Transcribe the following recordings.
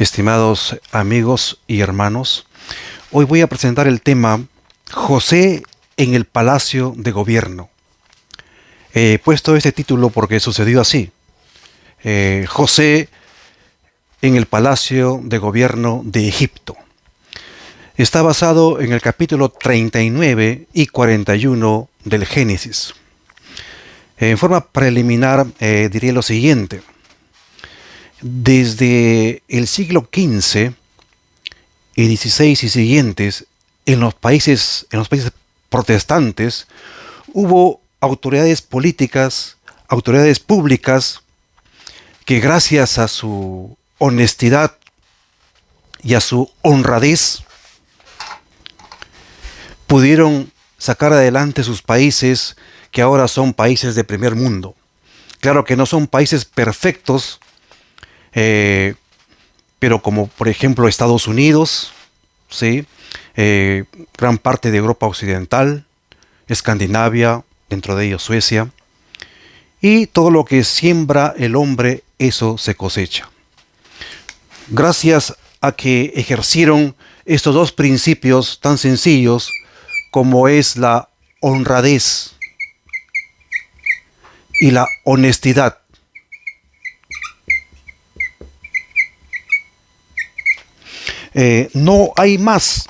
Estimados amigos y hermanos, hoy voy a presentar el tema José en el Palacio de Gobierno. He puesto este título porque sucedió así. José en el Palacio de Gobierno de Egipto. Está basado en el capítulo 39 y 41 del Génesis. En forma preliminar diré lo siguiente. Desde el siglo XV y XVI y siguientes, en los países protestantes, hubo autoridades políticas, autoridades públicas, que gracias a su honestidad y a su honradez, pudieron sacar adelante sus países, que ahora son países de primer mundo. Claro que no son países perfectos, pero como por ejemplo Estados Unidos, ¿sí? Gran parte de Europa Occidental, Escandinavia, dentro de ellos Suecia, y todo lo que siembra el hombre, eso se cosecha. Gracias a que ejercieron estos dos principios tan sencillos como es la honradez y la honestidad. No hay más.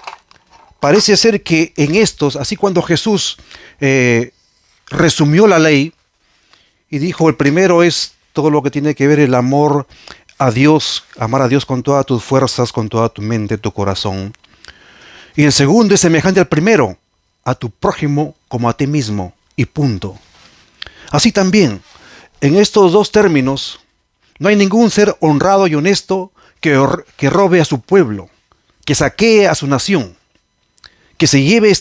Parece ser que en estos, así cuando Jesús resumió la ley y dijo, el primero es todo lo que tiene que ver el amor a Dios, amar a Dios con todas tus fuerzas, con toda tu mente, tu corazón. Y el segundo es semejante al primero, a tu prójimo como a ti mismo, y punto. Así también, en estos dos términos, no hay ningún ser honrado y honesto que robe a su pueblo, que saquee a su nación, que se lleve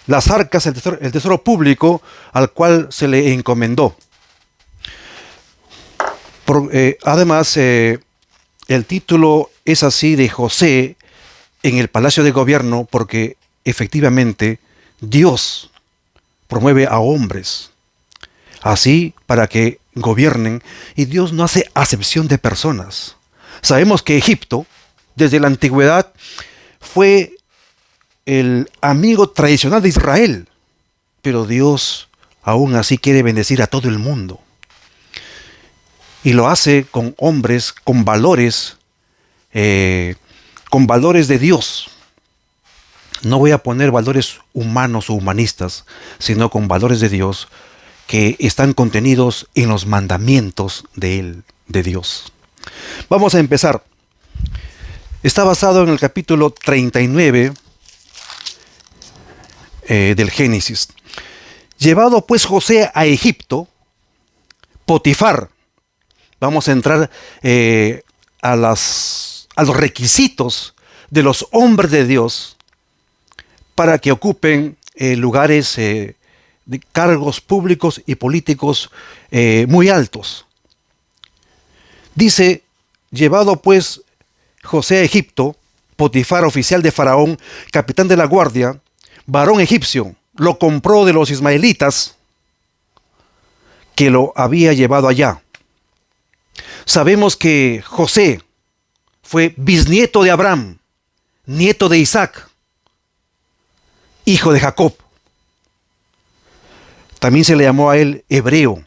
las arcas, el tesoro público al cual se le encomendó. Además, el título es así de José en el Palacio de Gobierno porque efectivamente Dios promueve a hombres así para que gobiernen, y Dios no hace acepción de personas. Sabemos que Egipto, desde la antigüedad, fue el amigo tradicional de Israel, pero Dios aún así quiere bendecir a todo el mundo. Y lo hace con hombres, con valores de Dios. No voy a poner valores humanos o humanistas, sino con valores de Dios que están contenidos en los mandamientos de Él, de Dios. Vamos a empezar. Está basado en el capítulo 39 del Génesis. Llevado pues José a Egipto, Potifar, vamos a entrar a los requisitos de los hombres de Dios para que ocupen lugares de cargos públicos y políticos muy altos. Dice, llevado pues José a Egipto, Potifar, oficial de Faraón, capitán de la guardia, varón egipcio, lo compró de los ismaelitas que lo había llevado allá. Sabemos que José fue bisnieto de Abraham, nieto de Isaac, hijo de Jacob. También se le llamó a él hebreo,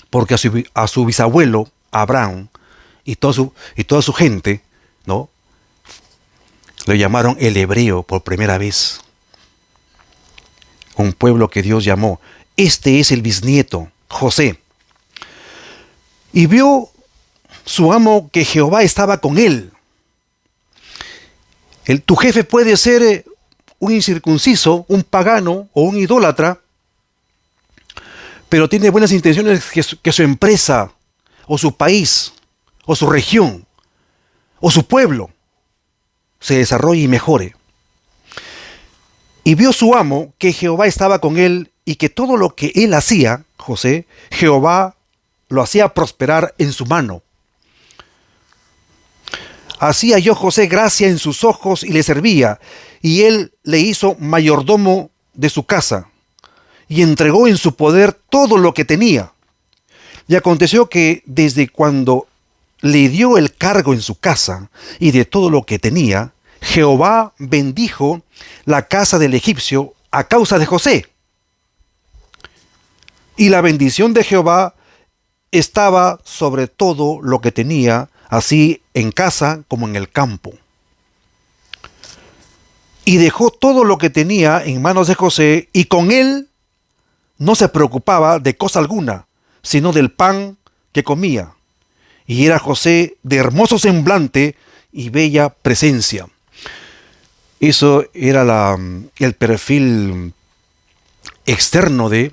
porque a su bisabuelo, Abraham, y toda su gente, ¿no?, le llamaron el hebreo por primera vez. Un pueblo que Dios llamó. Este es el bisnieto, José. Y vio su amo que Jehová estaba con él. Tu jefe puede ser un incircunciso, un pagano o un idólatra, pero tiene buenas intenciones que su empresa, o su país, o su región, o su pueblo, se desarrolle y mejore. Y vio su amo que Jehová estaba con él, y que todo lo que él hacía, José, Jehová lo hacía prosperar en su mano. Así halló José gracia en sus ojos y le servía, y él le hizo mayordomo de su casa, y entregó en su poder todo lo que tenía. Y aconteció que desde cuando le dio el cargo en su casa y de todo lo que tenía, Jehová bendijo la casa del egipcio a causa de José. Y la bendición de Jehová estaba sobre todo lo que tenía, así en casa como en el campo. Y dejó todo lo que tenía en manos de José, y con él no se preocupaba de cosa alguna, sino del pan que comía. Y era José de hermoso semblante y bella presencia. Eso era el perfil externo de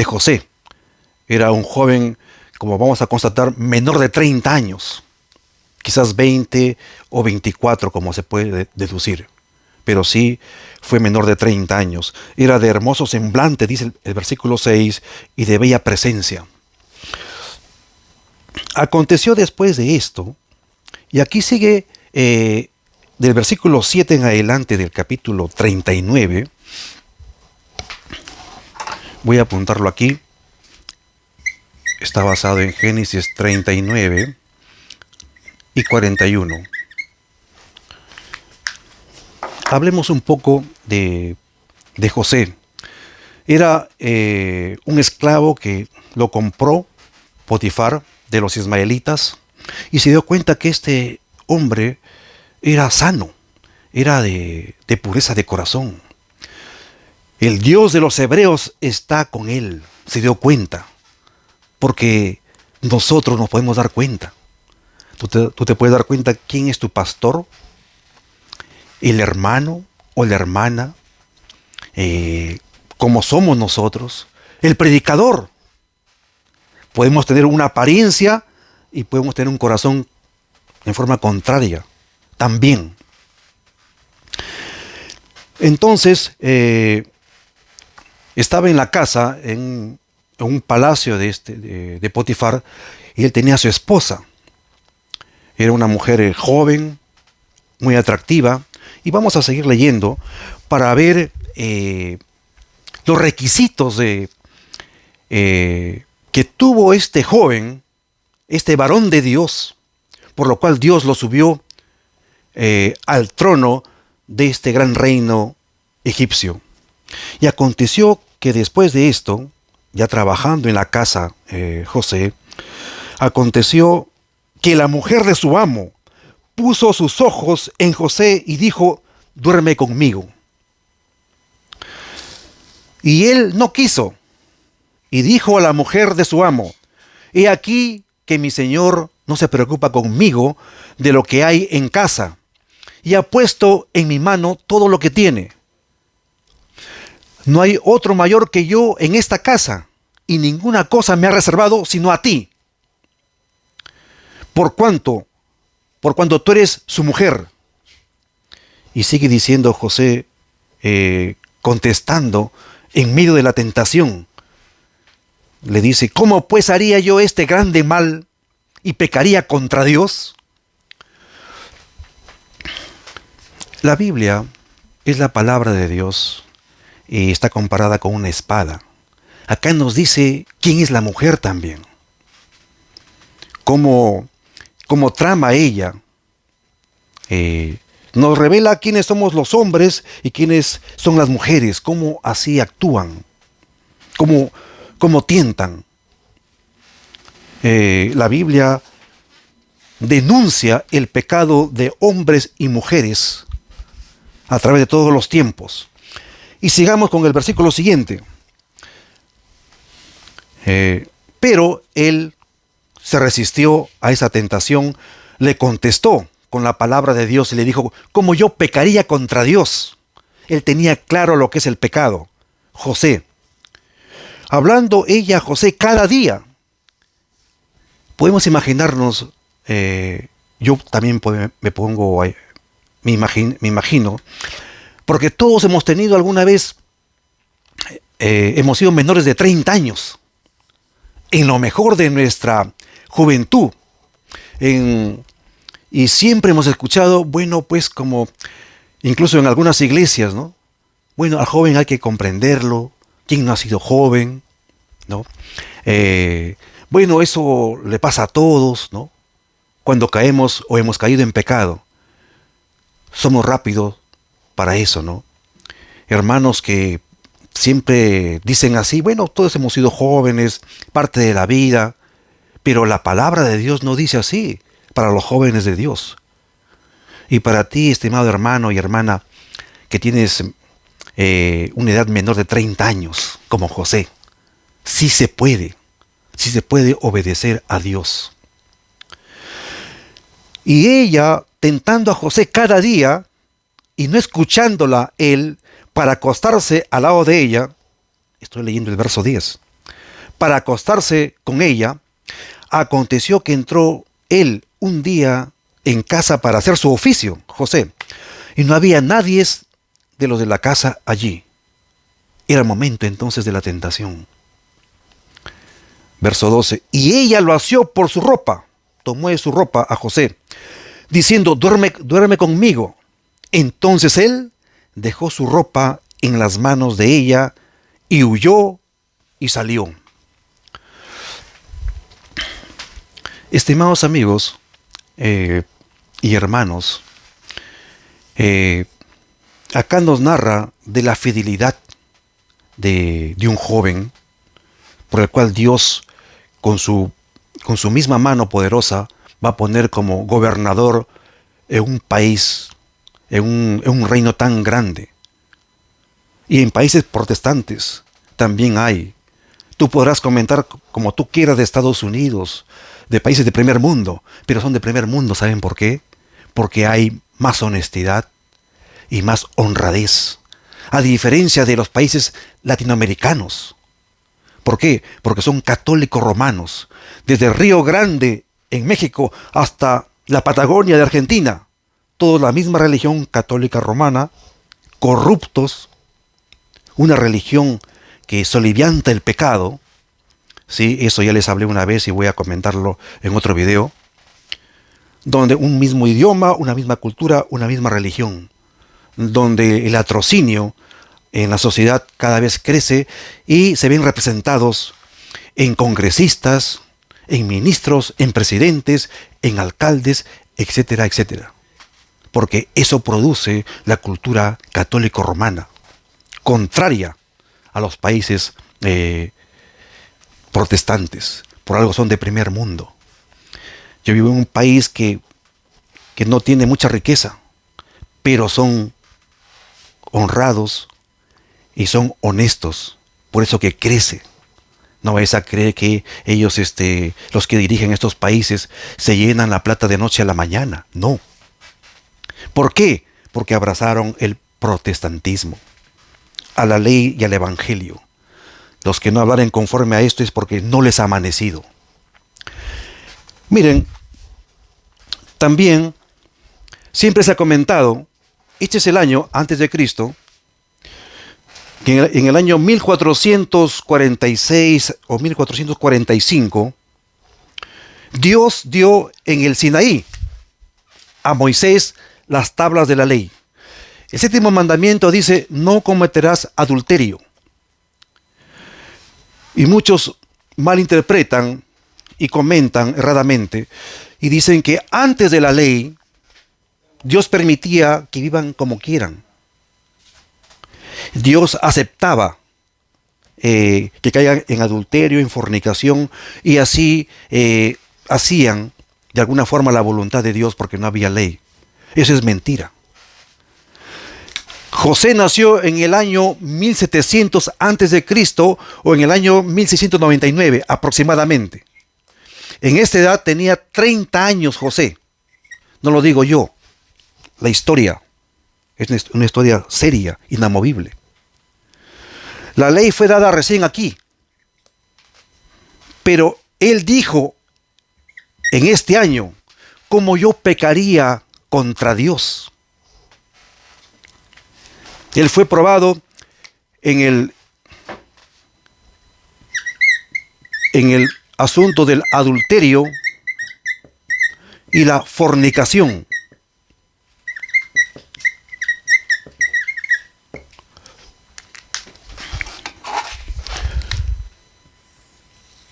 José. Era un joven, como vamos a constatar, menor de 30 años. Quizás 20 o 24, como se puede deducir. Pero sí fue menor de 30 años. Era de hermoso semblante, dice el versículo 6, y de bella presencia. Aconteció después de esto, y aquí sigue del versículo 7 en adelante del capítulo 39. Voy a apuntarlo aquí. Está basado en Génesis 39 y 41. Hablemos un poco de José. Era un esclavo que lo compró Potifar de los ismaelitas y se dio cuenta que este hombre era sano, era de pureza de corazón. El Dios de los hebreos está con él, se dio cuenta, porque nosotros nos podemos dar cuenta. Tú te puedes dar cuenta quién es tu pastor, el hermano o la hermana, cómo somos nosotros, el predicador. Podemos tener una apariencia y podemos tener un corazón en forma contraria también. Entonces, estaba en la casa, en un palacio de Potifar, y él tenía a su esposa. Era una mujer joven, muy atractiva, y vamos a seguir leyendo para ver los requisitos que tuvo este joven, este varón de Dios, por lo cual Dios lo subió al trono de este gran reino egipcio. Y aconteció que después de esto, ya trabajando en la casa José, aconteció que la mujer de su amo puso sus ojos en José y dijo: duerme conmigo. Y él no quiso, y dijo a la mujer de su amo: he aquí que mi señor no se preocupa conmigo de lo que hay en casa, y ha puesto en mi mano todo lo que tiene. No hay otro mayor que yo en esta casa, y ninguna cosa me ha reservado sino a ti. Por cuanto tú eres su mujer. Y sigue diciendo José, contestando en medio de la tentación. Le dice: ¿cómo pues haría yo este grande mal y pecaría contra Dios? La Biblia es la palabra de Dios y está comparada con una espada. Acá nos dice quién es la mujer también. Cómo trama ella. Nos revela quiénes somos los hombres y quiénes son las mujeres, cómo así actúan, cómo tientan. La Biblia denuncia el pecado de hombres y mujeres a través de todos los tiempos. Y sigamos con el versículo siguiente. Pero él se resistió a esa tentación, le contestó con la palabra de Dios y le dijo: ¿cómo yo pecaría contra Dios? Él tenía claro lo que es el pecado. José. Hablando ella a José cada día. Podemos imaginarnos, yo también me pongo, me imagino, porque todos hemos tenido alguna vez, hemos sido menores de 30 años, en lo mejor de nuestra juventud, y siempre hemos escuchado, bueno, pues como, incluso en algunas iglesias, ¿no? Bueno, al joven hay que comprenderlo, ¿quién no ha sido joven? ¿No? Bueno, eso le pasa a todos, ¿no? cuando caemos o hemos caído en pecado, somos rápidos para eso, ¿no? Hermanos que siempre dicen así, bueno, todos hemos sido jóvenes, parte de la vida, pero la palabra de Dios no dice así para los jóvenes de Dios. Y para ti, estimado hermano y hermana, que tienes una edad menor de 30 años, como José, sí se puede obedecer a Dios. Y ella, tentando a José cada día, y no escuchándola él, para acostarse al lado de ella, estoy leyendo el verso 10, para acostarse con ella, aconteció que entró él un día en casa para hacer su oficio, José, y no había nadie de los de la casa allí. Era el momento entonces de la tentación. Verso 12, y ella lo asió por su ropa, tomó de su ropa a José, diciendo, duerme conmigo. Entonces él dejó su ropa en las manos de ella y huyó y salió. Estimados amigos y hermanos, acá nos narra de la fidelidad de un joven por el cual Dios con su misma mano poderosa va a poner como gobernador en un país, en un reino tan grande. Y en países protestantes también hay. Tú podrás comentar como tú quieras de Estados Unidos, de países de primer mundo, pero son de primer mundo, ¿saben por qué? Porque hay más honestidad y más honradez, a diferencia de los países latinoamericanos. ¿Por qué? Porque son católicos romanos, desde Río Grande en México hasta la Patagonia de Argentina, toda la misma religión católica romana, corruptos, una religión que solivianta el pecado. Sí, eso ya les hablé una vez y voy a comentarlo en otro video, donde un mismo idioma, una misma cultura, una misma religión, donde el latrocinio en la sociedad cada vez crece y se ven representados en congresistas, en ministros, en presidentes, en alcaldes, etcétera, etcétera. Porque eso produce la cultura católico-romana, contraria a los países protestantes. Por algo son de primer mundo. Yo vivo en un país que no tiene mucha riqueza, pero son honrados y son honestos. Por eso que crece. No vayas a creer que ellos, los que dirigen estos países, se llenan la plata de noche a la mañana. No. ¿Por qué? Porque abrazaron el protestantismo, a la ley y al evangelio. Los que no hablaren conforme a esto es porque no les ha amanecido. Miren, también siempre se ha comentado, este es el año antes de Cristo, que en el año 1446 o 1445, Dios dio en el Sinaí a Moisés las tablas de la ley. El séptimo mandamiento dice, no cometerás adulterio. Y muchos malinterpretan y comentan erradamente y dicen que antes de la ley, Dios permitía que vivan como quieran. Dios aceptaba que caigan en adulterio, en fornicación, y así hacían de alguna forma la voluntad de Dios porque no había ley. Eso es mentira. José nació en el año 1700 antes de Cristo o en el año 1699 aproximadamente. En esta edad tenía 30 años José. No lo digo yo. La historia es una historia seria, inamovible. La ley fue dada recién aquí. Pero él dijo en este año, ¿cómo yo pecaría contra Dios? Él fue probado en el asunto del adulterio y la fornicación.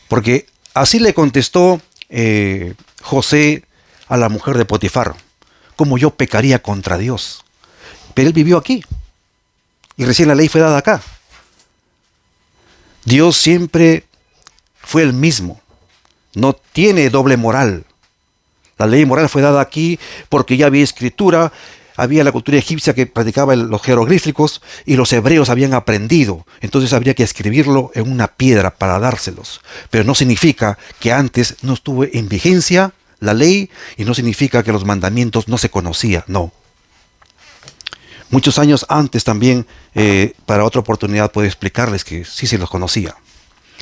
Porque así le contestó José a la mujer de Potifar, ¿cómo yo pecaría contra Dios? Pero él vivió aquí, y recién la ley fue dada acá. Dios siempre fue el mismo, no tiene doble moral. La ley moral fue dada aquí porque ya había escritura, había la cultura egipcia que practicaba los jeroglíficos y los hebreos habían aprendido. Entonces habría que escribirlo en una piedra para dárselos. Pero no significa que antes no estuvo en vigencia la ley y no significa que los mandamientos no se conocían, no. Muchos años antes también, para otra oportunidad puedo explicarles que sí se los conocía.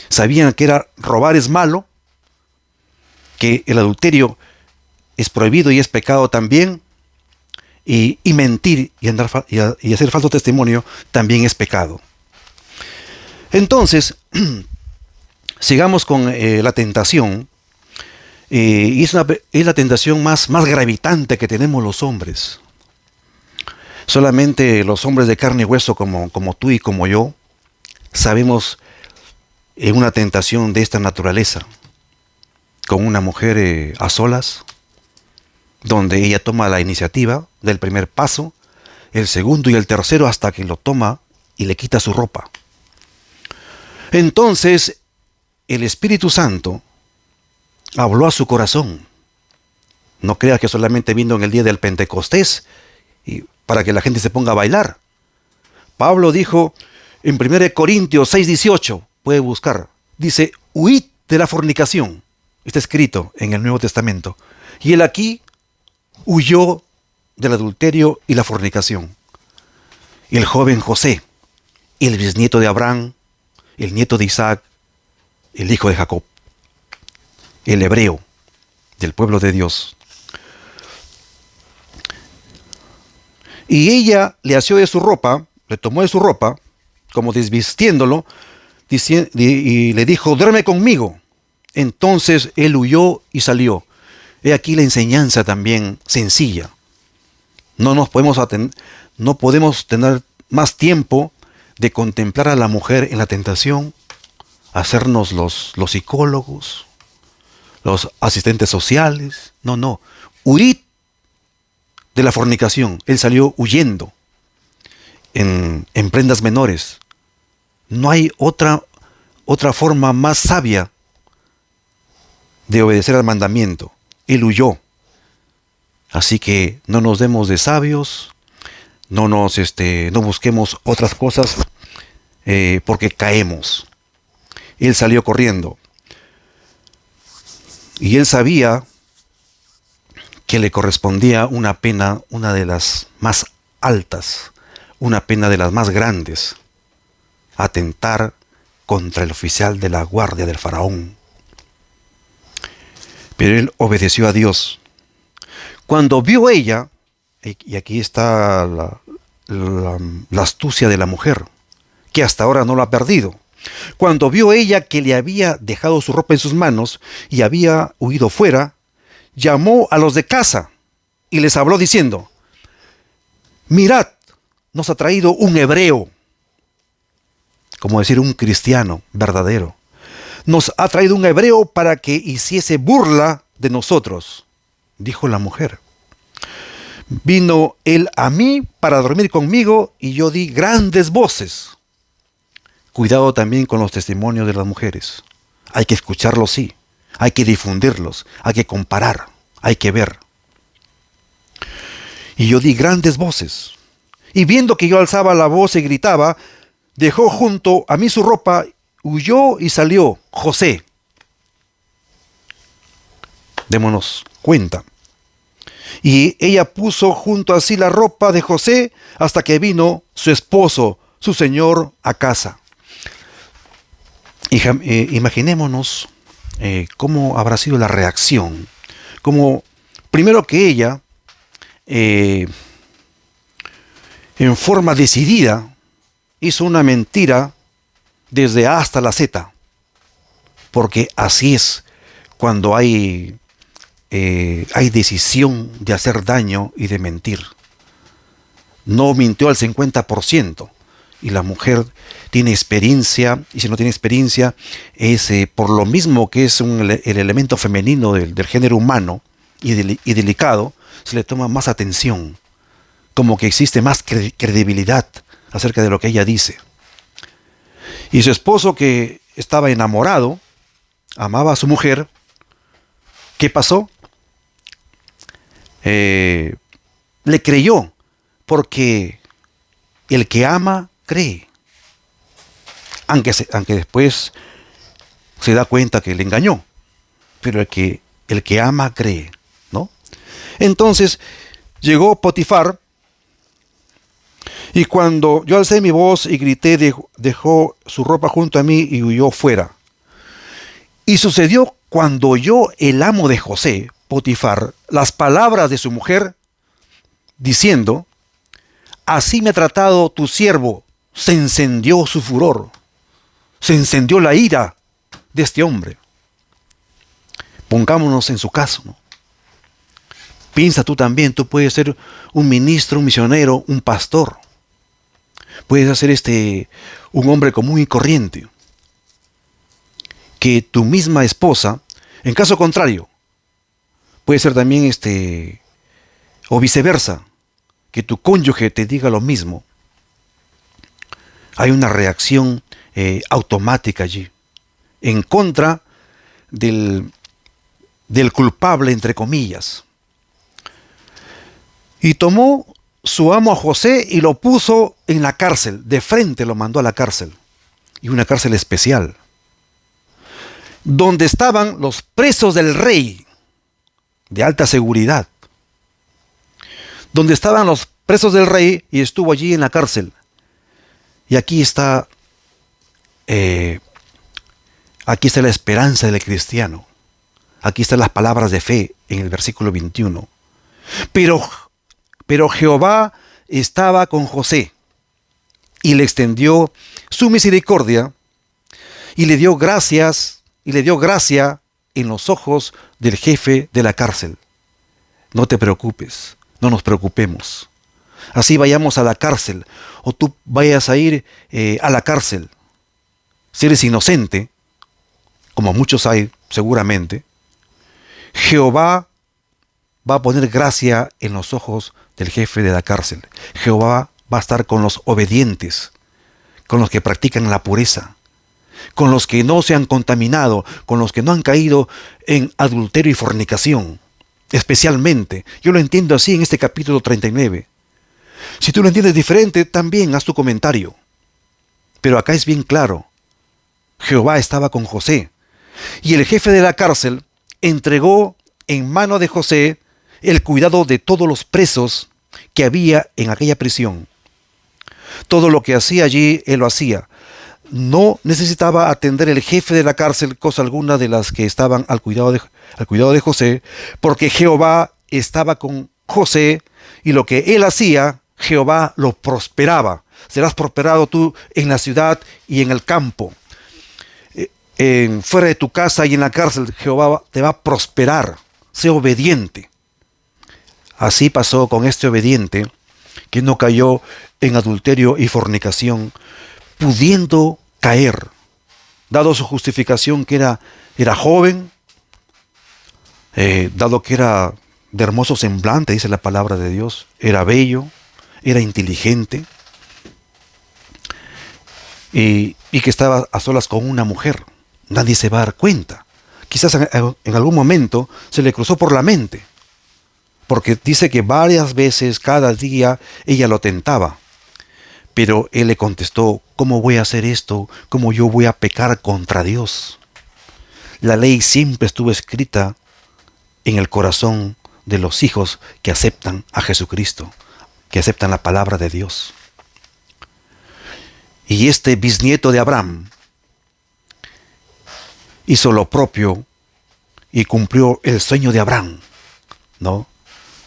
Sabían que robar es malo, que el adulterio es prohibido y es pecado también, y mentir y hacer falso testimonio también es pecado. Entonces, sigamos con la tentación, y es la tentación más gravitante que tenemos los hombres. Solamente los hombres de carne y hueso como tú y como yo sabemos una tentación de esta naturaleza, con una mujer a solas, donde ella toma la iniciativa del primer paso, el segundo y el tercero, hasta que lo toma y le quita su ropa. Entonces, el Espíritu Santo habló a su corazón. No crea que solamente vino en el día del Pentecostés y para que la gente se ponga a bailar. Pablo dijo en 1 Corintios 6:18, puede buscar, dice, huid de la fornicación. Está escrito en el Nuevo Testamento. Y él aquí huyó del adulterio y la fornicación. El joven José, el bisnieto de Abraham, el nieto de Isaac, el hijo de Jacob, el hebreo del pueblo de Dios. Y ella le asió de su ropa, le tomó de su ropa, como desvistiéndolo, y le dijo, duerme conmigo. Entonces él huyó y salió. He aquí la enseñanza también sencilla. No podemos tener más tiempo de contemplar a la mujer en la tentación, hacernos los psicólogos, los asistentes sociales. No. Huid de la fornicación. Él salió huyendo en prendas menores. No hay otra forma más sabia de obedecer al mandamiento. Él huyó. Así que no nos demos de sabios, no busquemos otras cosas, porque caemos. Él salió corriendo. Y él sabía que le correspondía una pena, una de las más altas, una pena de las más grandes, atentar contra el oficial de la guardia del faraón. Pero él obedeció a Dios. Cuando vio ella, y aquí está la astucia de la mujer, que hasta ahora no lo ha perdido. Cuando vio ella que le había dejado su ropa en sus manos y había huido fuera, llamó a los de casa y les habló diciendo, mirad, nos ha traído un hebreo, como decir un cristiano verdadero. Nos ha traído un hebreo para que hiciese burla de nosotros, dijo la mujer. Vino él a mí para dormir conmigo y yo di grandes voces. Cuidado también con los testimonios de las mujeres. Hay que escucharlos, sí. Hay que difundirlos. Hay que comparar. Hay que ver. Y yo di grandes voces. Y viendo que yo alzaba la voz y gritaba, dejó junto a mí su ropa, huyó y salió José. Démonos cuenta. Y ella puso junto a sí la ropa de José hasta que vino su esposo, su señor, a casa. Imaginémonos cómo habrá sido la reacción. Como primero que ella, en forma decidida, hizo una mentira desde A hasta la Z. Porque así es cuando hay decisión de hacer daño y de mentir. No mintió al 50%. Y la mujer tiene experiencia, y si no tiene experiencia, es por lo mismo que es el elemento femenino del género humano, y delicado, se le toma más atención, como que existe más credibilidad acerca de lo que ella dice. Y su esposo, que estaba enamorado, amaba a su mujer, ¿qué pasó? Le creyó, porque el que ama, cree. Aunque después se da cuenta que le engañó. Pero el que ama, cree, ¿no? Entonces, llegó Potifar, y cuando yo alcé mi voz y grité, dejó su ropa junto a mí y huyó fuera. Y sucedió cuando oyó el amo de José, Potifar, las palabras de su mujer, diciendo: así me ha tratado tu siervo. Se encendió su furor, se encendió la ira de este hombre. Pongámonos en su caso, ¿no? Piensa tú también, tú puedes ser un ministro, un misionero, un pastor. Puedes ser un hombre común y corriente. Que tu misma esposa, en caso contrario, puede ser también o viceversa, que tu cónyuge te diga lo mismo. Hay una reacción automática allí, en contra del culpable, entre comillas. Y tomó su amo a José y lo puso en la cárcel, de frente lo mandó a la cárcel, y una cárcel especial, donde estaban los presos del rey, de alta seguridad, donde estaban los presos del rey, y estuvo allí en la cárcel. Y aquí está la esperanza del cristiano. Aquí están las palabras de fe en el versículo 21. Pero Jehová estaba con José y le extendió su misericordia y le dio gracia en los ojos del jefe de la cárcel. No te preocupes, no nos preocupemos. Así vayamos a la cárcel, o tú vayas a ir a la cárcel. Si eres inocente, como muchos hay seguramente, Jehová va a poner gracia en los ojos del jefe de la cárcel. Jehová va a estar con los obedientes, con los que practican la pureza, con los que no se han contaminado, con los que no han caído en adulterio y fornicación. Especialmente, yo lo entiendo así en este capítulo 39. Si tú lo entiendes diferente, también haz tu comentario. Pero acá es bien claro. Jehová estaba con José. Y el jefe de la cárcel entregó en mano de José el cuidado de todos los presos que había en aquella prisión. Todo lo que hacía allí, él lo hacía. No necesitaba atender el jefe de la cárcel cosa alguna de las que estaban al cuidado de José, porque Jehová estaba con José, y lo que él hacía, Jehová lo prosperaba. Serás prosperado tú en la ciudad y en el campo. Fuera de tu casa y en la cárcel, Jehová te va a prosperar. Sé obediente. Así pasó con este obediente, que no cayó en adulterio y fornicación, pudiendo caer, dado su justificación que era joven, dado que era de hermoso semblante, dice la palabra de Dios, era bello, era inteligente, y que estaba a solas con una mujer. Nadie se va a dar cuenta. Quizás en algún momento se le cruzó por la mente, porque dice que varias veces cada día ella lo tentaba. Pero él le contestó: ¿cómo voy a hacer esto? ¿Cómo yo voy a pecar contra Dios? La ley siempre estuvo escrita en el corazón de los hijos que aceptan a Jesucristo, que aceptan la palabra de Dios. Y este bisnieto de Abraham hizo lo propio y cumplió el sueño de Abraham, ¿no?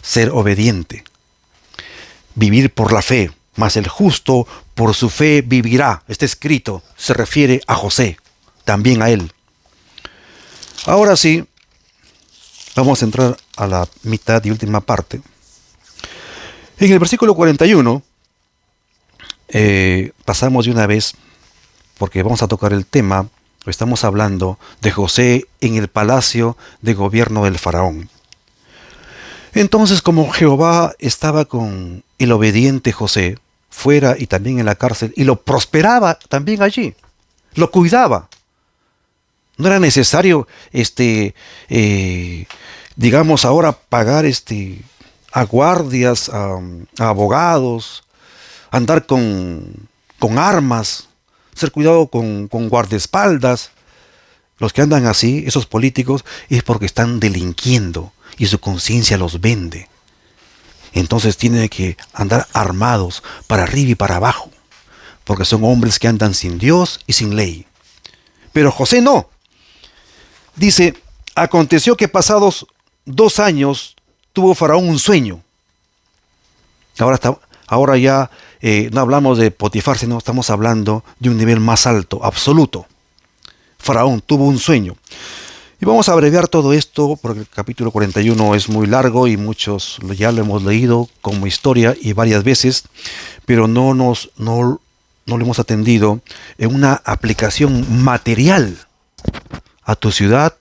Ser obediente, vivir por la fe. Mas el justo por su fe vivirá. Está escrito, se refiere a José, también a él. Ahora sí, vamos a entrar a la mitad y última parte. En el versículo 41, pasamos de una vez, porque vamos a tocar el tema, estamos hablando de José en el palacio de gobierno del faraón. Entonces, como Jehová estaba con el obediente José, fuera y también en la cárcel, y lo prosperaba también allí, lo cuidaba. No era necesario, digamos, ahora pagar a guardias, a abogados, andar con armas, ser cuidado con guardaespaldas. Los que andan así, esos políticos, es porque están delinquiendo y su conciencia los vende. Entonces tienen que andar armados para arriba y para abajo, porque son hombres que andan sin Dios y sin ley. Pero José no. Dice, aconteció que pasados 2 años tuvo Faraón un sueño. Ahora ya no hablamos de Potifar, sino estamos hablando de un nivel más alto, absoluto. Faraón tuvo un sueño. Y vamos a abreviar todo esto porque el capítulo 41 es muy largo y muchos ya lo hemos leído como historia y varias veces, pero no lo hemos atendido en una aplicación material a tu ciudad,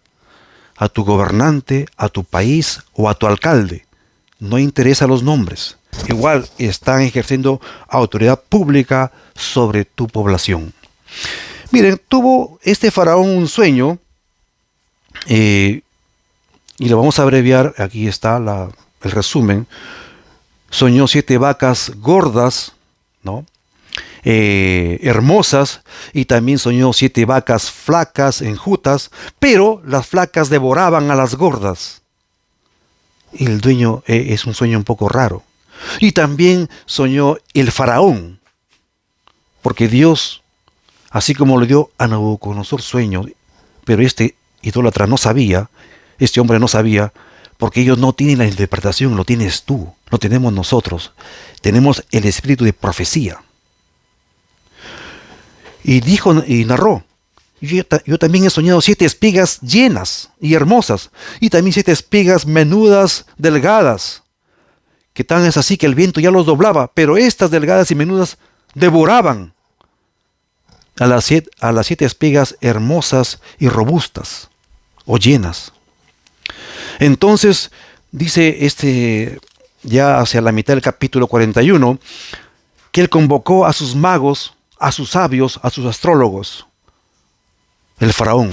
a tu gobernante, a tu país o a tu alcalde. No interesa los nombres. Igual están ejerciendo autoridad pública sobre tu población. Miren, tuvo este faraón un sueño, y lo vamos a abreviar. Aquí está el resumen. Soñó 7 vacas gordas, ¿no? Hermosas, y también soñó 7 vacas flacas, enjutas, pero las flacas devoraban a las gordas. Y el dueño es un sueño un poco raro. Y también soñó el faraón, porque Dios, así como le dio a Nabucodonosor sueño, pero este idólatra no sabía, este hombre no sabía, porque ellos no tienen la interpretación, lo tienes tú, lo tenemos nosotros. Tenemos el espíritu de profecía. Y dijo y narró, yo también he soñado 7 espigas llenas y hermosas, y también 7 espigas menudas, delgadas, que tan es así que el viento ya los doblaba, pero estas delgadas y menudas devoraban a las 7 espigas hermosas y robustas, o llenas. Entonces, dice ya hacia la mitad del capítulo 41, que él convocó a sus magos, a sus sabios, a sus astrólogos, el faraón.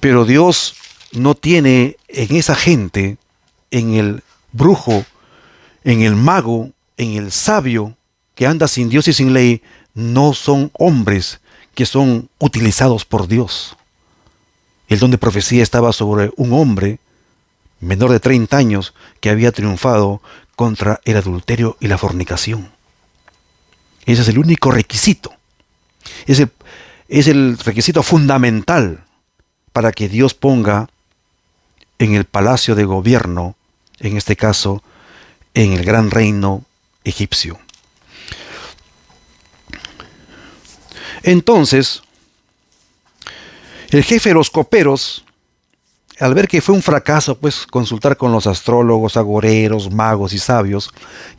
Pero Dios no tiene en esa gente, en el brujo, en el mago, en el sabio, que anda sin Dios y sin ley, no son hombres que son utilizados por Dios. El don de profecía estaba sobre un hombre menor de 30 años que había triunfado contra el adulterio y la fornicación. Ese es el único requisito. Es el requisito fundamental para que Dios ponga en el palacio de gobierno, en este caso, en el gran reino egipcio. Entonces, el jefe de los coperos, al ver que fue un fracaso, pues, consultar con los astrólogos, agoreros, magos y sabios,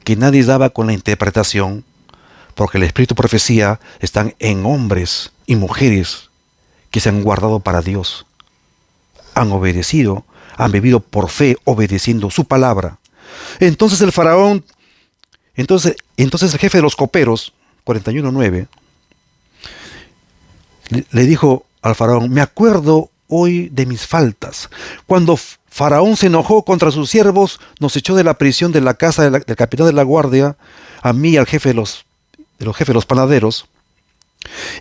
que nadie daba con la interpretación, porque el espíritu de profecía están en hombres y mujeres que se han guardado para Dios, han obedecido, han vivido por fe, obedeciendo su palabra. Entonces el faraón, entonces el jefe de los coperos, 41:9, le dijo al faraón, me acuerdo hoy de mis faltas. Cuando Faraón se enojó contra sus siervos, nos echó de la prisión de la casa del capitán de la guardia, a mí y al jefe de los jefes de los panaderos.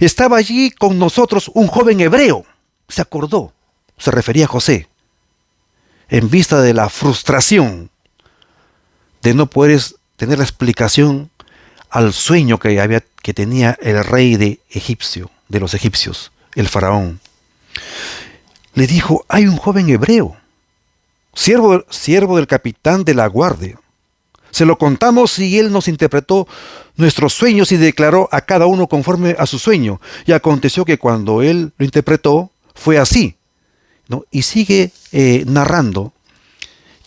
Estaba allí con nosotros un joven hebreo. Se acordó, se refería a José, en vista de la frustración de no poder tener la explicación al sueño que tenía el rey de los egipcios, el faraón. Le dijo, hay un joven hebreo, siervo del capitán de la guardia. Se lo contamos y él nos interpretó nuestros sueños y declaró a cada uno conforme a su sueño. Y aconteció que cuando él lo interpretó, fue así, ¿no? Y sigue narrando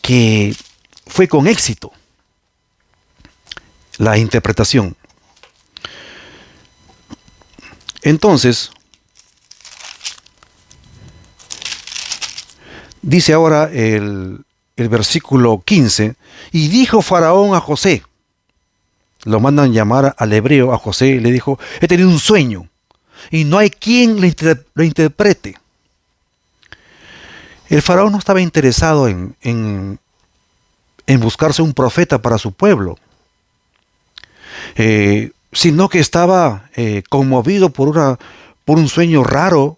que fue con éxito la interpretación. Entonces, dice ahora el el versículo 15, y dijo Faraón a José, lo mandan llamar al hebreo a José, y le dijo, he tenido un sueño, y no hay quien lo interprete. El faraón no estaba interesado en buscarse un profeta para su pueblo, sino que estaba conmovido por un sueño raro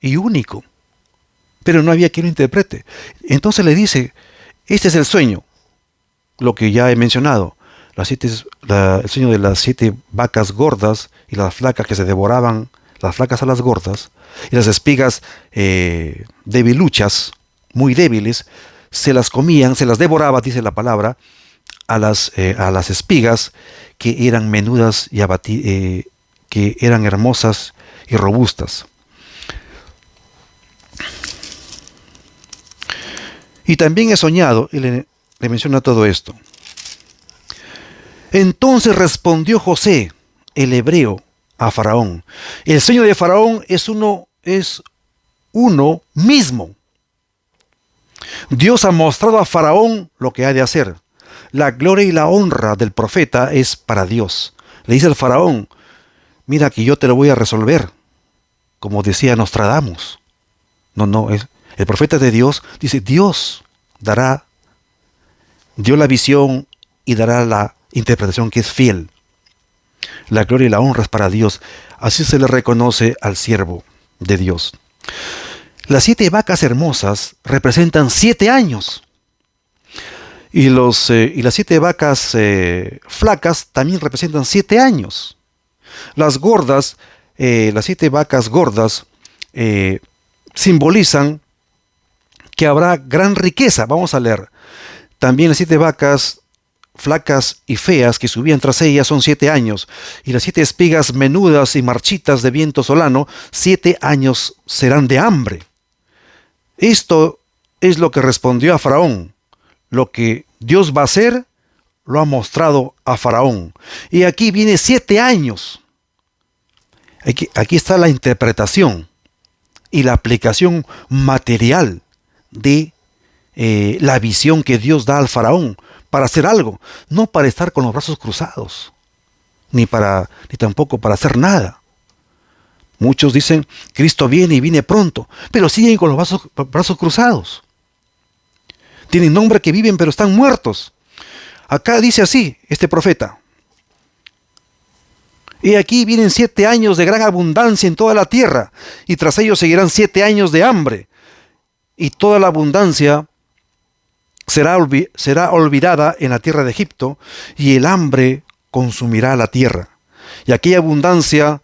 y único, pero no había quien lo interprete. Entonces le dice, este es el sueño, lo que ya he mencionado, el sueño de las 7 vacas gordas y las flacas que se devoraban, las flacas a las gordas, y las espigas debiluchas, muy débiles, se las comían, se las devoraba, dice la palabra, a las espigas que eran menudas y que eran hermosas y robustas. Y también he soñado, y le menciona todo esto. Entonces respondió José, el hebreo, a Faraón. El sueño de Faraón es uno mismo. Dios ha mostrado a Faraón lo que ha de hacer. La gloria y la honra del profeta es para Dios. Le dice al Faraón, mira que yo te lo voy a resolver, como decía Nostradamus. El profeta de Dios dice, Dios dio la visión y dará la interpretación que es fiel. La gloria y la honra es para Dios. Así se le reconoce al siervo de Dios. Las 7 vacas hermosas representan 7 años. Y las 7 vacas flacas también representan 7 años. Las 7 vacas gordas simbolizan que habrá gran riqueza. Vamos a leer. También las 7 vacas flacas y feas que subían tras ellas son 7 años, y las 7 espigas menudas y marchitas de viento solano, 7 años serán de hambre. Esto es lo que respondió a Faraón. Lo que Dios va a hacer, lo ha mostrado a Faraón. Y aquí viene 7 años. Aquí está la interpretación y la aplicación material de la visión que Dios da al Faraón para hacer algo, no para estar con los brazos cruzados, ni tampoco para hacer nada. Muchos dicen, Cristo viene y viene pronto, pero siguen con los brazos cruzados. Tienen nombre que viven, pero están muertos. Acá dice así, este profeta. Y aquí vienen 7 años de gran abundancia en toda la tierra, y tras ellos seguirán 7 años de hambre, y toda la abundancia será olvidada en la tierra de Egipto, y el hambre consumirá la tierra. Y aquella abundancia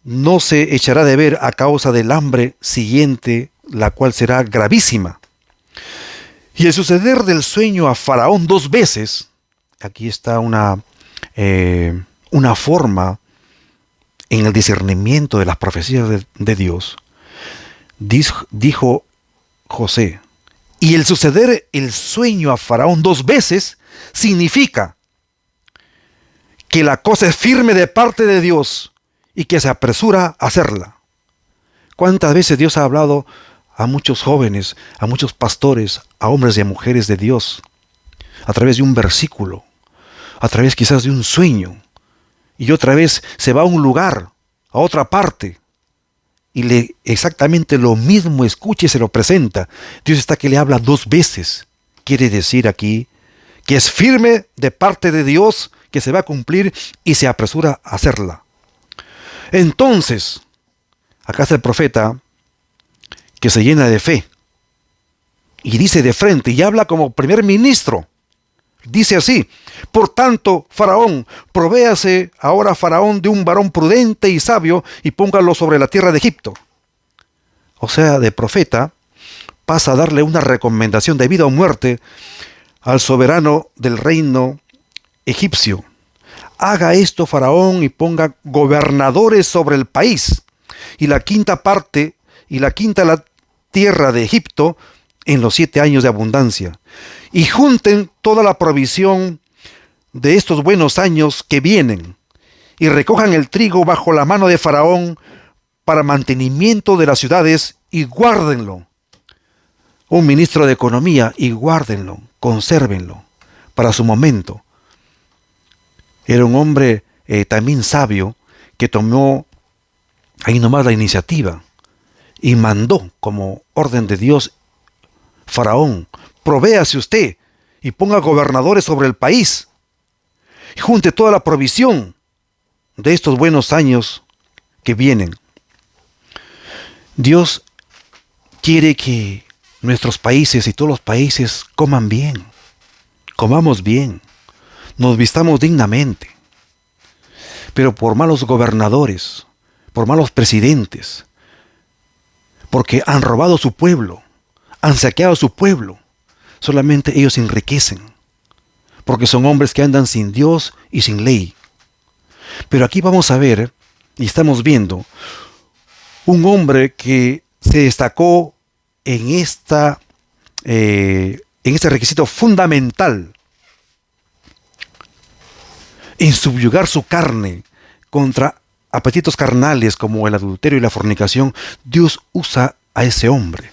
no se echará de ver a causa del hambre siguiente, la cual será gravísima. Y el suceder del sueño a Faraón 2 veces, aquí está una forma en el discernimiento de las profecías de Dios. Dijo José, y el suceder el sueño a Faraón 2 veces significa que la cosa es firme de parte de Dios y que se apresura a hacerla. ¿Cuántas veces Dios ha hablado a muchos jóvenes, a muchos pastores, a hombres y a mujeres de Dios, a través de un versículo, a través quizás de un sueño, y otra vez se va a un lugar, a otra parte, y exactamente lo mismo escucha y se lo presenta? Dios está que le habla 2 veces. Quiere decir aquí que es firme de parte de Dios, que se va a cumplir y se apresura a hacerla. Entonces, acá está el profeta que se llena de fe y dice de frente y habla como primer ministro. Dice así: por tanto, Faraón, provéase ahora Faraón de un varón prudente y sabio y póngalo sobre la tierra de Egipto. O sea, de profeta pasa a darle una recomendación de vida o muerte al soberano del reino egipcio. Haga esto Faraón y ponga gobernadores sobre el país, y la quinta la tierra de Egipto en los 7 años de abundancia, y junten toda la provisión de estos buenos años que vienen, y recojan el trigo bajo la mano de Faraón para mantenimiento de las ciudades, y guárdenlo. un ministro de Economía y guárdenlo, consérvenlo para su momento. Era un hombre también sabio que tomó ahí nomás la iniciativa y mandó como orden de Dios: Faraón, provéase usted y ponga gobernadores sobre el país y junte toda la provisión de estos buenos años que vienen. Dios quiere que nuestros países y todos los países coman bien, comamos bien, nos vistamos dignamente. Pero por malos gobernadores, por malos presidentes, porque han robado su pueblo, han saqueado su pueblo, solamente ellos se enriquecen, porque son hombres que andan sin Dios y sin ley. Pero aquí vamos a ver, y estamos viendo, un hombre que se destacó en este requisito fundamental, en subyugar su carne contra apetitos carnales como el adulterio y la fornicación. Dios usa a ese hombre.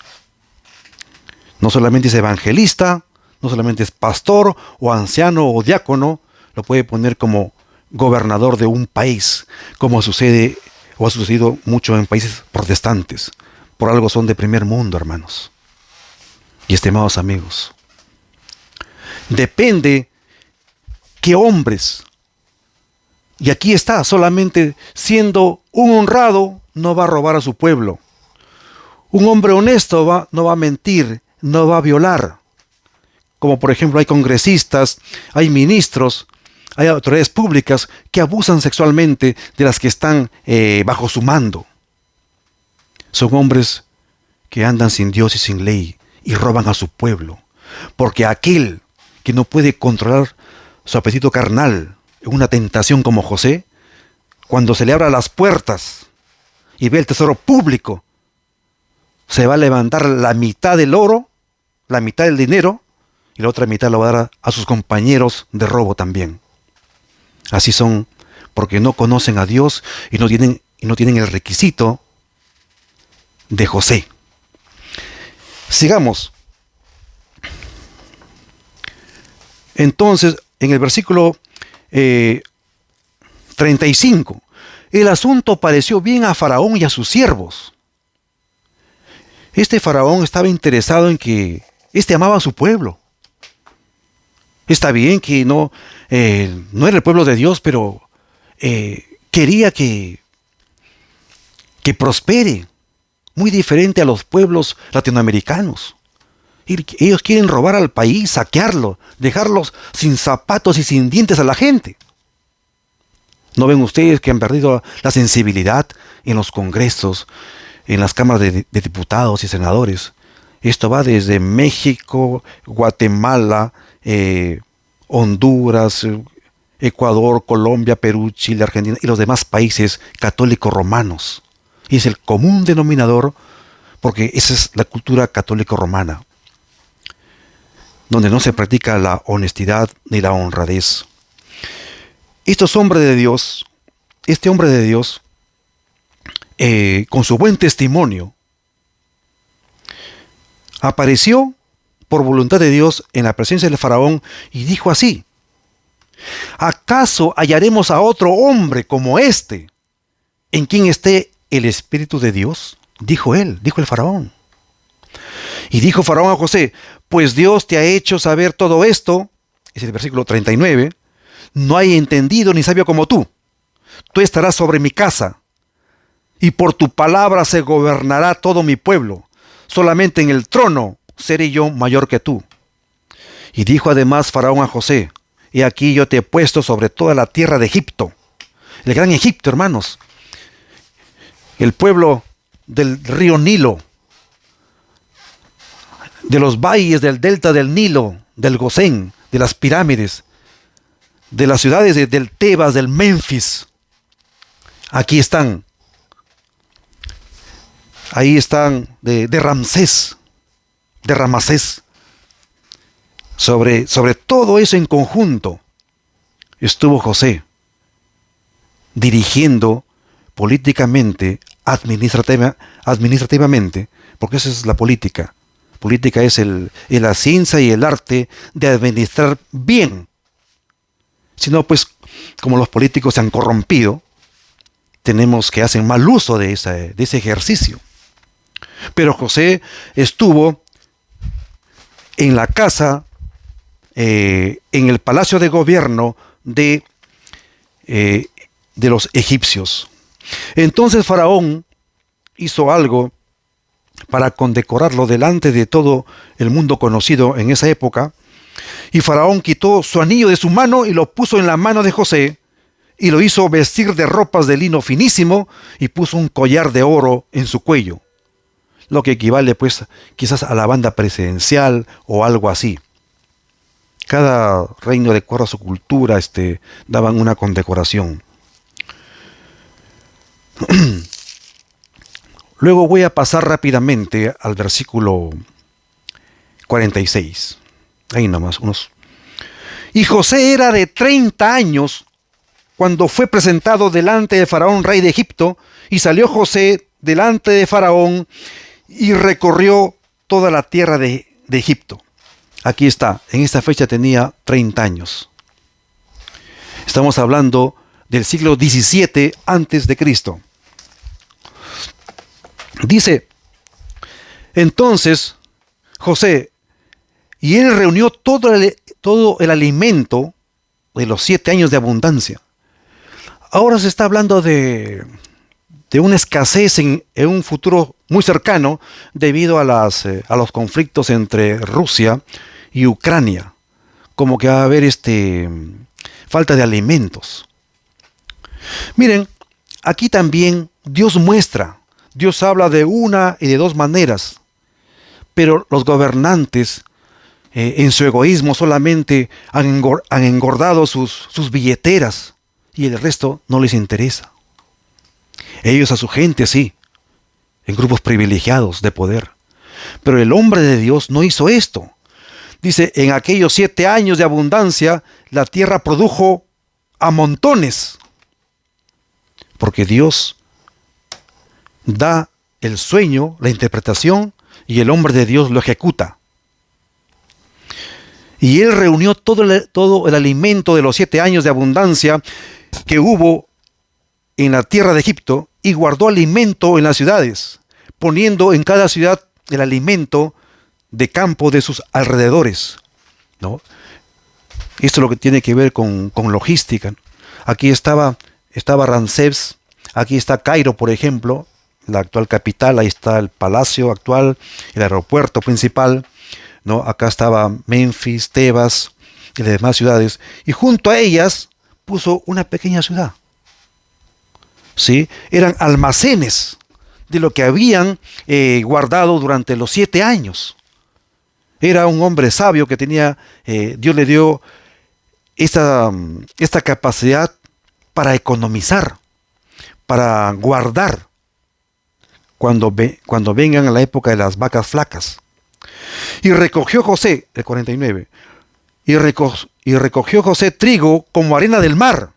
No solamente es evangelista, no solamente es pastor o anciano o diácono, lo puede poner como gobernador de un país, como sucede o ha sucedido mucho en países protestantes. Por algo son de primer mundo, hermanos y estimados amigos. Depende qué hombres. Y aquí está, solamente siendo un honrado, no va a robar a su pueblo. Un hombre honesto no va a mentir, no va a violar. Como por ejemplo hay congresistas, hay ministros, hay autoridades públicas que abusan sexualmente de las que están bajo su mando. Son hombres que andan sin Dios y sin ley y roban a su pueblo. Porque aquel que no puede controlar su apetito carnal, una tentación como José, cuando se le abran las puertas y ve el tesoro público, se va a levantar la mitad del oro, la mitad del dinero, y la otra mitad lo va a dar a sus compañeros de robo también. Así son, porque no conocen a Dios y no tienen el requisito de José. Sigamos. Entonces, en el versículo 35, el asunto pareció bien a Faraón y a sus siervos. Este Faraón estaba interesado en que amaba a su pueblo. Está bien que no era el pueblo de Dios, pero quería que prospere, muy diferente a los pueblos latinoamericanos. Ellos quieren robar al país, saquearlo, dejarlos sin zapatos y sin dientes a la gente. ¿No ven ustedes que han perdido la sensibilidad en los congresos, en las cámaras de diputados y senadores? Esto va desde México, Guatemala, Honduras, Ecuador, Colombia, Perú, Chile, Argentina y los demás países católicos romanos. Y es el común denominador, porque esa es la cultura católico romana, donde no se practica la honestidad ni la honradez. Estos hombres de Dios, este hombre de Dios, con su buen testimonio, apareció por voluntad de Dios en la presencia del faraón y dijo así: ¿acaso hallaremos a otro hombre como este, en quien esté el Espíritu de Dios? Dijo el faraón. Y dijo Faraón a José: pues Dios te ha hecho saber todo esto. Es el versículo 39. No hay entendido ni sabio como tú. Tú estarás sobre mi casa, y por tu palabra se gobernará todo mi pueblo. Solamente en el trono seré yo mayor que tú. Y dijo además Faraón a José: he aquí yo te he puesto sobre toda la tierra de Egipto. El gran Egipto, hermanos. El pueblo del río Nilo, de los valles del delta del Nilo, del Gosén, de las pirámides, de las ciudades del Tebas, del Memphis. Aquí están. Ahí están de Ramsés, de Ramasés. Sobre todo eso en conjunto estuvo José, dirigiendo políticamente, administrativamente, porque esa es la política, Política es la ciencia y el arte de administrar bien. Si no, pues, como los políticos se han corrompido, tenemos que hacen mal uso de ese ejercicio. Pero José estuvo en la casa, en el palacio de gobierno de los egipcios. Entonces Faraón hizo algo para condecorarlo delante de todo el mundo conocido en esa época. Y Faraón quitó su anillo de su mano y lo puso en la mano de José, y lo hizo vestir de ropas de lino finísimo, y puso un collar de oro en su cuello, lo que equivale pues quizás a la banda presidencial o algo así. Cada reino, de acuerdo a su cultura, daban una condecoración. Luego voy a pasar rápidamente al versículo 46. Ahí nomás, Y José era de 30 años cuando fue presentado delante de Faraón, rey de Egipto, y salió José delante de Faraón y recorrió toda la tierra de Egipto. Aquí está, en esta fecha tenía 30 años. Estamos hablando del siglo XVII antes de Cristo. Dice, entonces José, y él reunió todo el alimento de los 7 años de abundancia. Ahora se está hablando de una escasez en un futuro muy cercano debido a los conflictos entre Rusia y Ucrania. Como que va a haber falta de alimentos. Miren, aquí también Dios habla de una y de dos maneras, pero los gobernantes en su egoísmo solamente han engordado sus billeteras y el resto no les interesa. Ellos a su gente sí, en grupos privilegiados de poder. Pero el hombre de Dios no hizo esto. Dice, en aquellos 7 años de abundancia, la tierra produjo a montones. Porque Dios da el sueño, la interpretación, y el hombre de Dios lo ejecuta. Y él reunió todo el alimento de los 7 años de abundancia que hubo en la tierra de Egipto, y guardó alimento en las ciudades, poniendo en cada ciudad el alimento de campo de sus alrededores, ¿no? Esto es lo que tiene que ver con logística. Aquí estaba Ramsés, aquí está Cairo, por ejemplo, la actual capital, ahí está el palacio actual, el aeropuerto principal, ¿no? Acá estaba Memphis, Tebas y las demás ciudades, y junto a ellas puso una pequeña ciudad. ¿Sí? Eran almacenes de lo que habían guardado durante los 7 años. Era un hombre sabio que tenía, Dios le dio esta capacidad para economizar, para guardar cuando vengan a la época de las vacas flacas. Y recogió José, el 49, y recogió José trigo como arena del mar,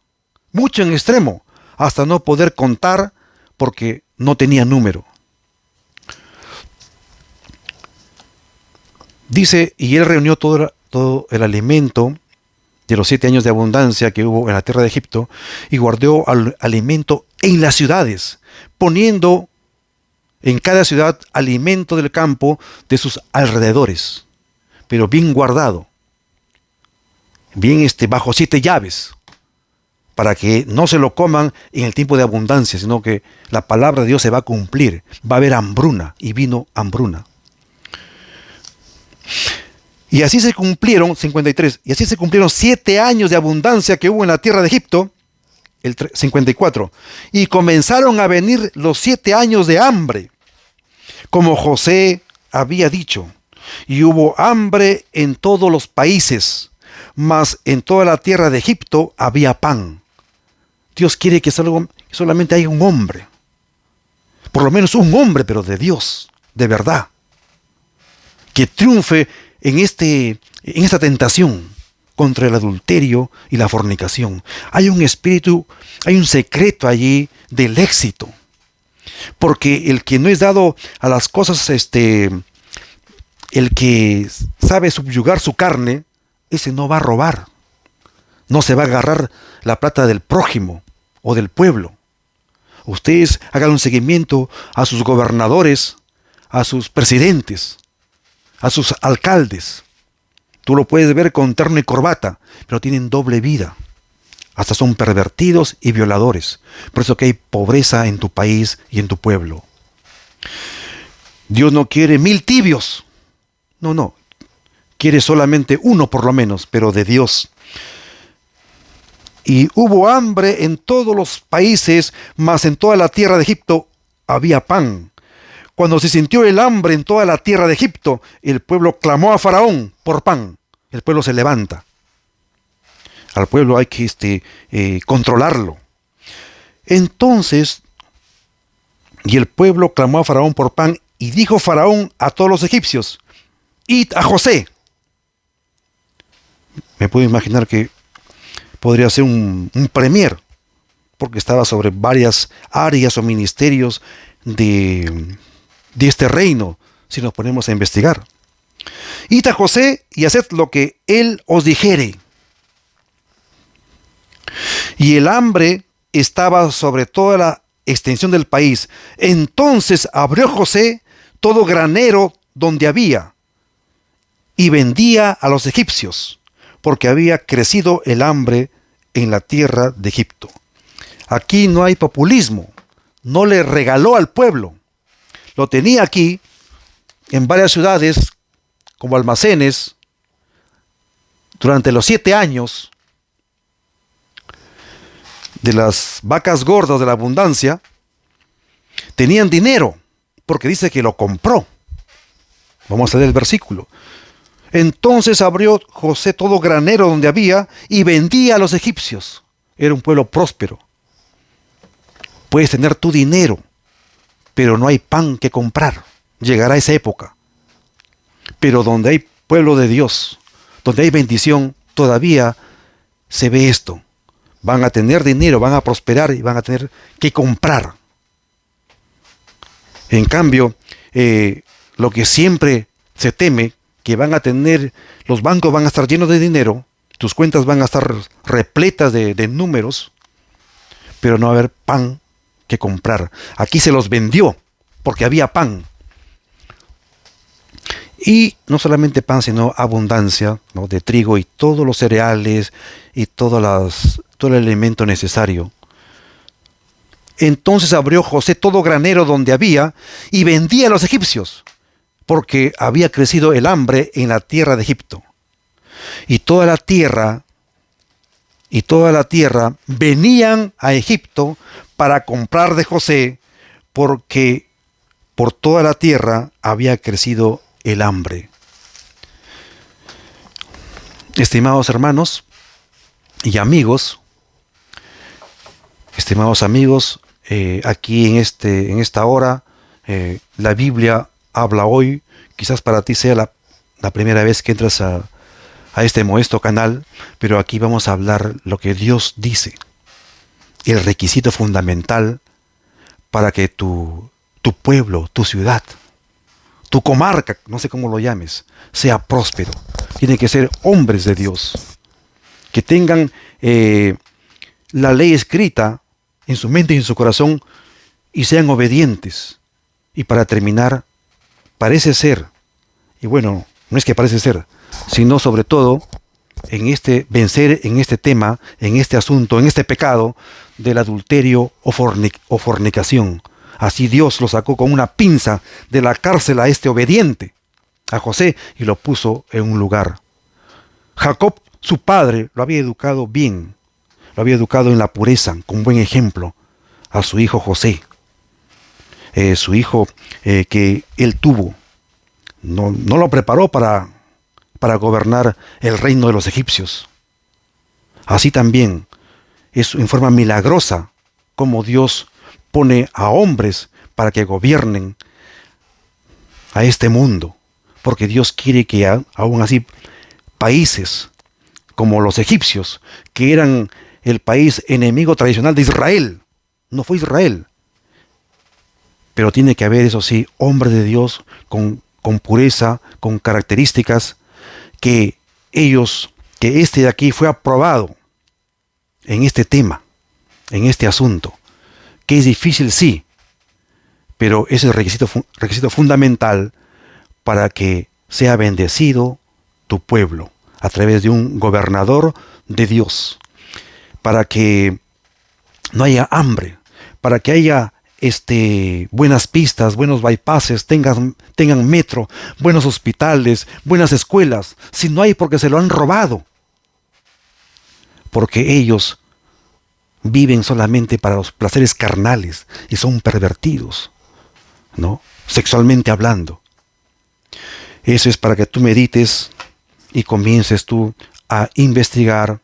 mucho en extremo, hasta no poder contar porque no tenía número. Dice, y él reunió todo el alimento de los 7 años de abundancia que hubo en la tierra de Egipto, y guardó alimento en las ciudades, poniendo en cada ciudad alimento del campo de sus alrededores, pero bien guardado, bien bajo 7 llaves, para que no se lo coman en el tiempo de abundancia, sino que la palabra de Dios se va a cumplir. Va a haber hambruna, y vino hambruna. Y así se cumplieron, 53, y así se cumplieron 7 años de abundancia que hubo en la tierra de Egipto, el 54, y comenzaron a venir los 7 años de hambre, como José había dicho, y hubo hambre en todos los países, mas en toda la tierra de Egipto había pan. Dios quiere que solamente haya un hombre, por lo menos un hombre, pero de Dios, de verdad, que triunfe en esta tentación contra el adulterio y la fornicación. Hay un espíritu, hay un secreto allí del éxito, porque el que no es dado a las cosas el que sabe subyugar su carne, ese no va a robar. No se va a agarrar la plata del prójimo o del pueblo. Ustedes hagan un seguimiento a sus gobernadores, a sus presidentes, a sus alcaldes. Tú lo puedes ver con terno y corbata, pero tienen doble vida. Hasta son pervertidos y violadores. Por eso que hay pobreza en tu país y en tu pueblo. Dios no quiere 1000 tibios. No. Quiere solamente uno por lo menos, pero de Dios. Y hubo hambre en todos los países, mas en toda la tierra de Egipto había pan. Cuando se sintió el hambre en toda la tierra de Egipto, el pueblo clamó a Faraón por pan. El pueblo se levanta. Al pueblo hay que controlarlo. Entonces, y el pueblo clamó a Faraón por pan, y dijo Faraón a todos los egipcios: id a José. Me puedo imaginar que podría ser un premier, porque estaba sobre varias áreas o ministerios de este reino, si nos ponemos a investigar. Id a José y haced lo que él os dijere. Y el hambre estaba sobre toda la extensión del país. Entonces abrió José todo granero donde había, y vendía a los egipcios, porque había crecido el hambre en la tierra de Egipto. Aquí no hay populismo. No le regaló al pueblo. Lo tenía aquí en varias ciudades como almacenes durante los 7 años de las vacas gordas de la abundancia. Tenían dinero porque dice que lo compró. Vamos a leer el versículo. Entonces abrió José todo granero donde había y vendía a los egipcios. Era un pueblo próspero. Puedes tener tu dinero, pero no hay pan que comprar. Llegará esa época. Pero donde hay pueblo de Dios, donde hay bendición, todavía se ve esto. Van a tener dinero, van a prosperar y van a tener que comprar. En cambio, lo que siempre se teme, que van a tener, los bancos van a estar llenos de dinero, tus cuentas van a estar repletas de números, pero no va a haber pan que comprar. Aquí se los vendió porque había pan. Y no solamente pan, sino abundancia, ¿no?, de trigo y todos los cereales y todo el elemento necesario. Entonces abrió José todo granero donde había y vendía a los egipcios, porque había crecido el hambre en la tierra de Egipto. Y toda la tierra venían a Egipto para comprar de José, porque por toda la tierra había crecido el hambre. Estimados hermanos y amigos, aquí en esta hora, la Biblia habla hoy. Quizás para ti sea la primera vez que entras a este modesto canal, pero aquí vamos a hablar lo que Dios dice, el requisito fundamental para que tu pueblo, tu ciudad, tu comarca, no sé cómo lo llames, sea próspero. Tienen que ser hombres de Dios, que tengan la ley escrita en su mente y en su corazón y sean obedientes. Y para terminar, parece ser, y bueno, no es que parece ser, sino sobre todo vencer en este tema, en este asunto, en este pecado del adulterio o fornicación. Así Dios lo sacó con una pinza de la cárcel a este obediente, a José, y lo puso en un lugar. Jacob, su padre, lo había educado bien, lo había educado en la pureza, con buen ejemplo, a su hijo José. Su hijo que él tuvo, no lo preparó para gobernar el reino de los egipcios. Así también es en forma milagrosa como Dios pone a hombres para que gobiernen a este mundo, porque Dios quiere que aún así países como los egipcios, que eran el país enemigo tradicional de Israel, no fue Israel, pero tiene que haber, eso sí, hombres de Dios con con pureza, con características que este de aquí fue aprobado en este tema, en este asunto, que es difícil, sí, pero es el requisito fundamental para que sea bendecido tu pueblo a través de un gobernador de Dios, para que no haya hambre, para que haya buenas pistas, buenos bypasses, tengan metro, buenos hospitales, buenas escuelas. Si no hay, porque se lo han robado, porque ellos viven solamente para los placeres carnales y son pervertidos, ¿no? Sexualmente hablando. Eso es para que tú medites y comiences tú a investigar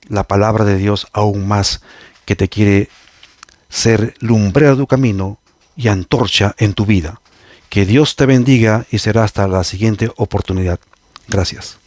la palabra de Dios aún más, que te quiere ser lumbrera de tu camino y antorcha en tu vida. Que Dios te bendiga y será hasta la siguiente oportunidad. Gracias.